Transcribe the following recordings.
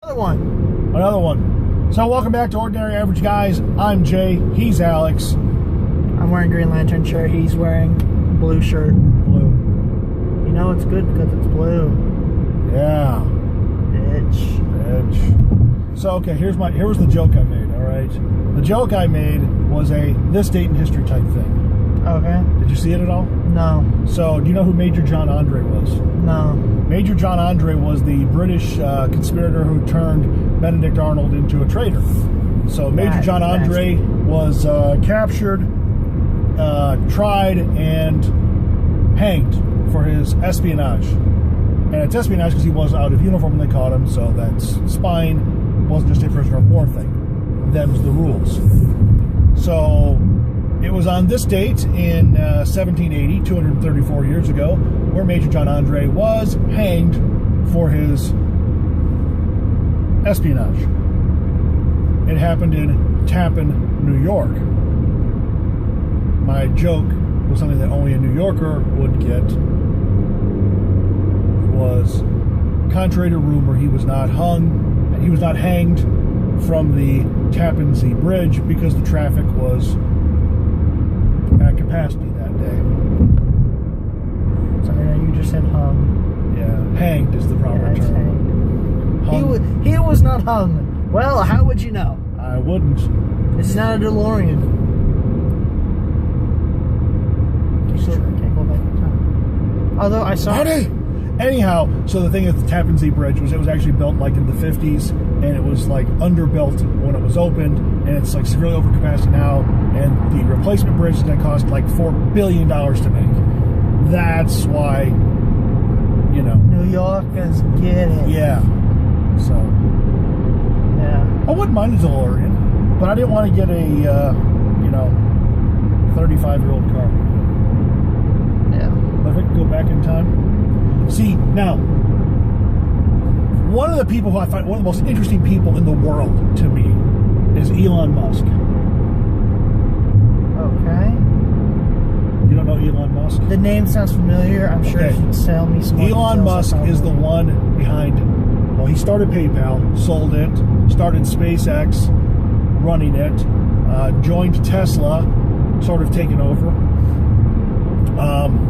Another one. So welcome back to Ordinary Average Guys. I'm Jay. He's Alex. I'm wearing Green Lantern shirt. He's wearing blue shirt. Blue. You know it's good because it's blue. Yeah. Bitch. So okay, here was the joke I made. All right. The joke I made was a this date in history type thing. Okay. Did you see it at all? No. So do you know who Major John Andre was? No. Major John Andre was the British conspirator who turned Benedict Arnold into a traitor. So Major John Andre was captured, tried, and hanged for his espionage. And it's espionage because he was out of uniform when they caught him, so that's spying. Wasn't just a prisoner of war thing. Them's the rules. So it was on this date in 1780, 234 years ago, where Major John Andre was hanged for his espionage. It happened in Tappan, New York. My joke was something that only a New Yorker would get. Was, contrary to rumor, he was not hanged from the Tappan Zee Bridge because the traffic was at capacity that day. So you just said hung. Yeah, hanged is the proper term. He was not hung. Well, how would you know? I wouldn't. This is not a DeLorean. So I can't go back in time. Although I saw. Howdy! Anyhow, so the thing with the Tappan Zee Bridge was it was actually built like in the 50s, and it was like underbuilt when it was opened, and it's like severely over capacity now, and the replacement bridge is going to cost like $4 billion to make. That's why, you know. New Yorkers get it. Yeah. So. Yeah. I wouldn't mind a DeLorean, but I didn't want to get a, 35-year-old car. Yeah. But if I could go back in time. See, now, one of the people who I find one of the most interesting people in the world to me is Elon Musk. Okay. You don't know Elon Musk? The name sounds familiar. I'm sure if you'd sell me some. Elon Musk is the one behind, well, he started PayPal, sold it, started SpaceX, running it, joined Tesla, sort of taken over.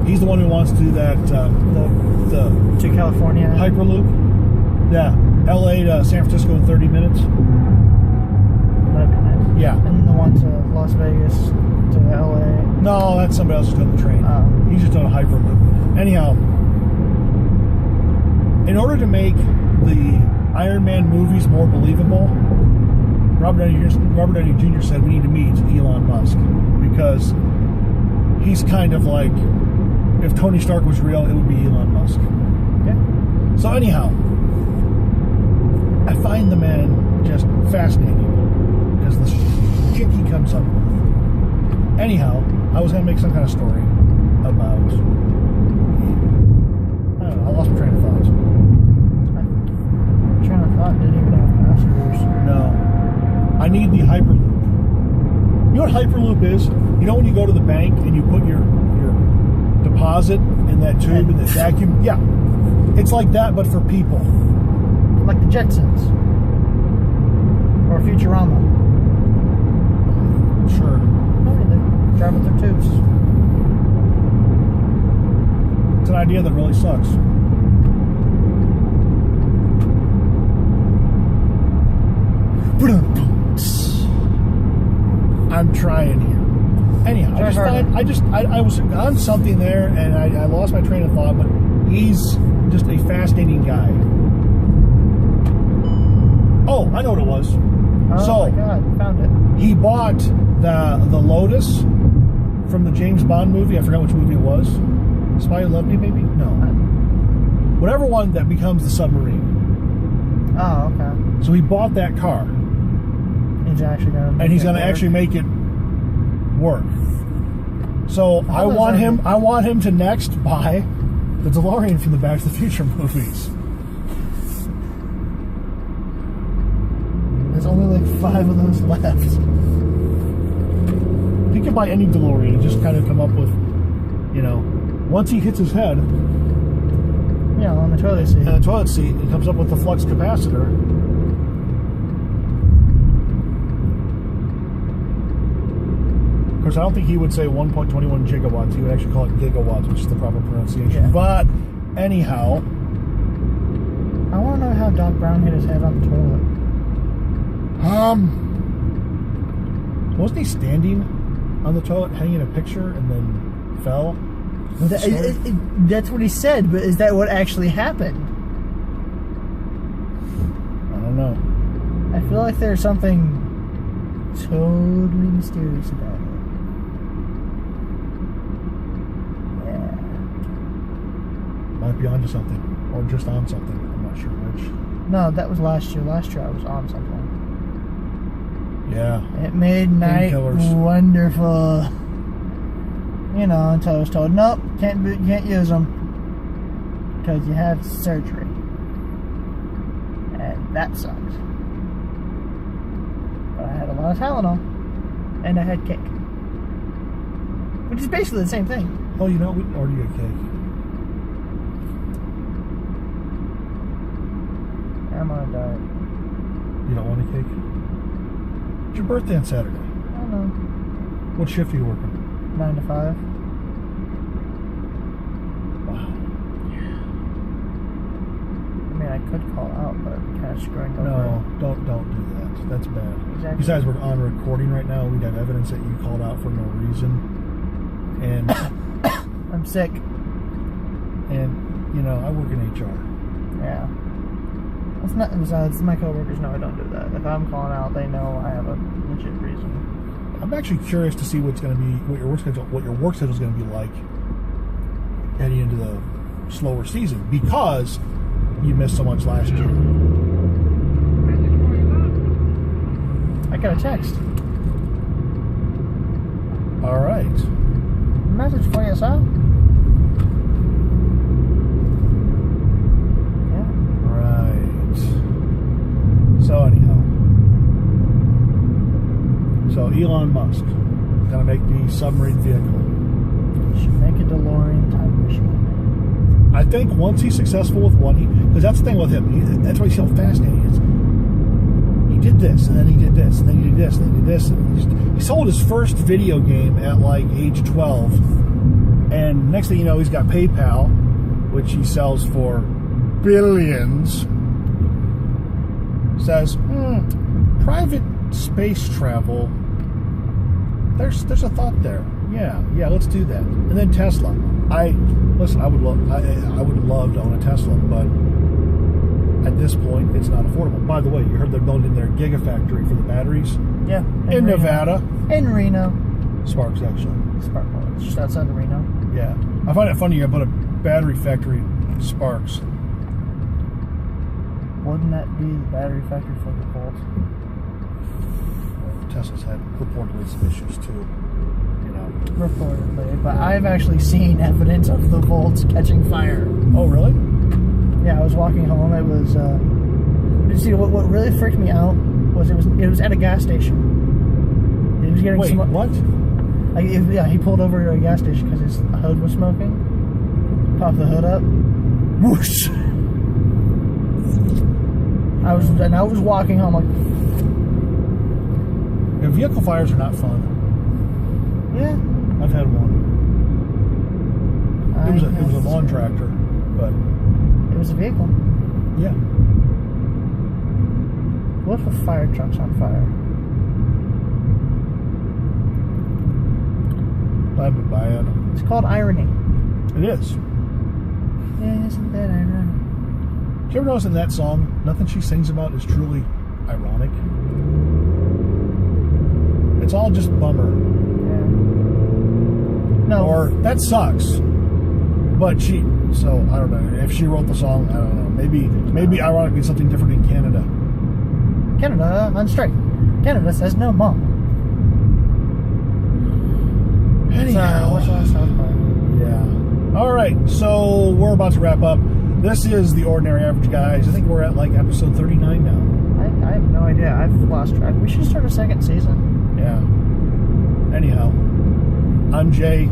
He's the one who wants to do that, to California Hyperloop. Yeah, LA to San Francisco in 30 minutes. That'd be nice. Yeah. And then the one to Las Vegas to LA. No, that's somebody else who's doing the train. Oh. He's just doing a Hyperloop. Anyhow, in order to make the Iron Man movies more believable, Robert Downey Jr. said we need to meet Elon Musk because he's kind of like, if Tony Stark was real, it would be Elon Musk. Yeah. So anyhow, I find the man just fascinating because the shit he comes up with. Anyhow, I was going to make some kind of story about, I don't know, I lost my train of thought. Train of thought didn't even have passengers. No. I need the Hyperloop. You know what Hyperloop is? You know when you go to the bank and you put your deposit in that tube in the vacuum? Yeah. It's like that, but for people. Like the Jetsons. Or Futurama. Sure. They're driving through tubes. It's an idea that really sucks. I'm trying here. Anyhow, I was on something there, and I lost my train of thought, but he's just a fascinating guy. Oh, I know what it was. Oh my God, found it. He bought the Lotus from the James Bond movie. I forgot which movie it was. Spy Who Loved Me, maybe? No. Whatever one that becomes the submarine. Oh, okay. So he bought that car. He's actually going to and he's going to actually make it work. So I want him to next buy the DeLorean from the Back to the Future movies. There's only like 5 of those left. He could buy any DeLorean and just kind of come up with, once he hits his head. Yeah, on the toilet seat. On the toilet seat, he comes up with the flux capacitor. course, I don't think he would say 1.21 gigawatts. He would actually call it gigawatts, which is the proper pronunciation. Yeah. But anyhow, I want to know how Doc Brown hit his head on the toilet. wasn't he standing on the toilet, hanging a picture, and then fell? That's what he said, but is that what actually happened? I don't know. I feel like there's something totally mysterious about it. Yeah. Might be onto something, or just on something. I'm not sure which. No, that was last year. Last year I was on something. Yeah. It made night Painkillers. wonderful. You know, until I was told, nope, can't use them because you have surgery, and that sucks. But I had a lot of Tylenol, and I had cake, which is basically the same thing. Oh, you know, we didn't order you a cake. I'm on a diet. You don't want a cake? It's your birthday on Saturday. I don't know. What shift are you working? 9 to 5. Wow. I mean, I could call out, but I'm kind of screwing over. No, don't do that. That's bad. Exactly. Besides, we're on recording right now. We have evidence that you called out for no reason, and I'm sick. and you know I work in HR. Yeah. It's not. Besides, my coworkers know I don't do that. If I'm calling out, they know I have a legit reason. I'm actually curious to see what your work schedule is going to be like heading into the slower season, because you missed so much last year. I got a text. All right. Message for you, sir. Yeah. Right. So anyhow, so Elon Musk gonna make the submarine vehicle. Should make a DeLorean time machine. I think once he's successful with one, because that's the thing with him. That's why he's so fascinating. He did this, and then he did this, and then he did this, and then he did this. And he sold his first video game at like age 12, and next thing you know, he's got PayPal, which he sells for billions. Says, private space travel. There's a thought there. Yeah, let's do that. And then Tesla. I would love to own a Tesla, but at this point, it's not affordable. By the way, you heard they're building their Gigafactory for the batteries? Yeah. In Nevada. In Reno. Sparks, actually. Sparkle. It's just outside of Reno. Yeah. I find it funny you put a battery factory in Sparks. Wouldn't that be the battery factory for the Volt? Tesla's had reportedly some issues too. You know. Reportedly, but I've actually seen evidence of the Volts catching fire. Oh, really? Yeah, I was walking home. It was. You see, what really freaked me out was it was at a gas station. He was getting Wait, what? He pulled over to a gas station because his hood was smoking. Popped the hood up. Whoosh! I was walking home like. Yeah, vehicle fires are not fun. Yeah. I've had one. It was a lawn tractor, but it was a vehicle. Yeah. What if a fire truck's on fire? That'd be bad. It's called irony. It is. Isn't that ironic? Did you ever notice in that song, nothing she sings about is truly ironic? It's all just bummer. Yeah. No. Or, that sucks. But so, I don't know. If she wrote the song, I don't know. Maybe ironically something different in Canada. Canada on strike. Canada says no mom. Anyhow. What's the last time? Yeah. Alright, so we're about to wrap up. This is The Ordinary Average Guys. I think we're at like episode 39 now. I have no idea. I've lost track. We should start a second season. Yeah. Anyhow, I'm Jay.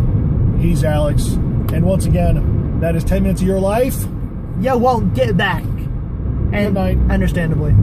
He's Alex. And once again, that is 10 minutes of your life. Yeah, well, get back. And Good night. understandably.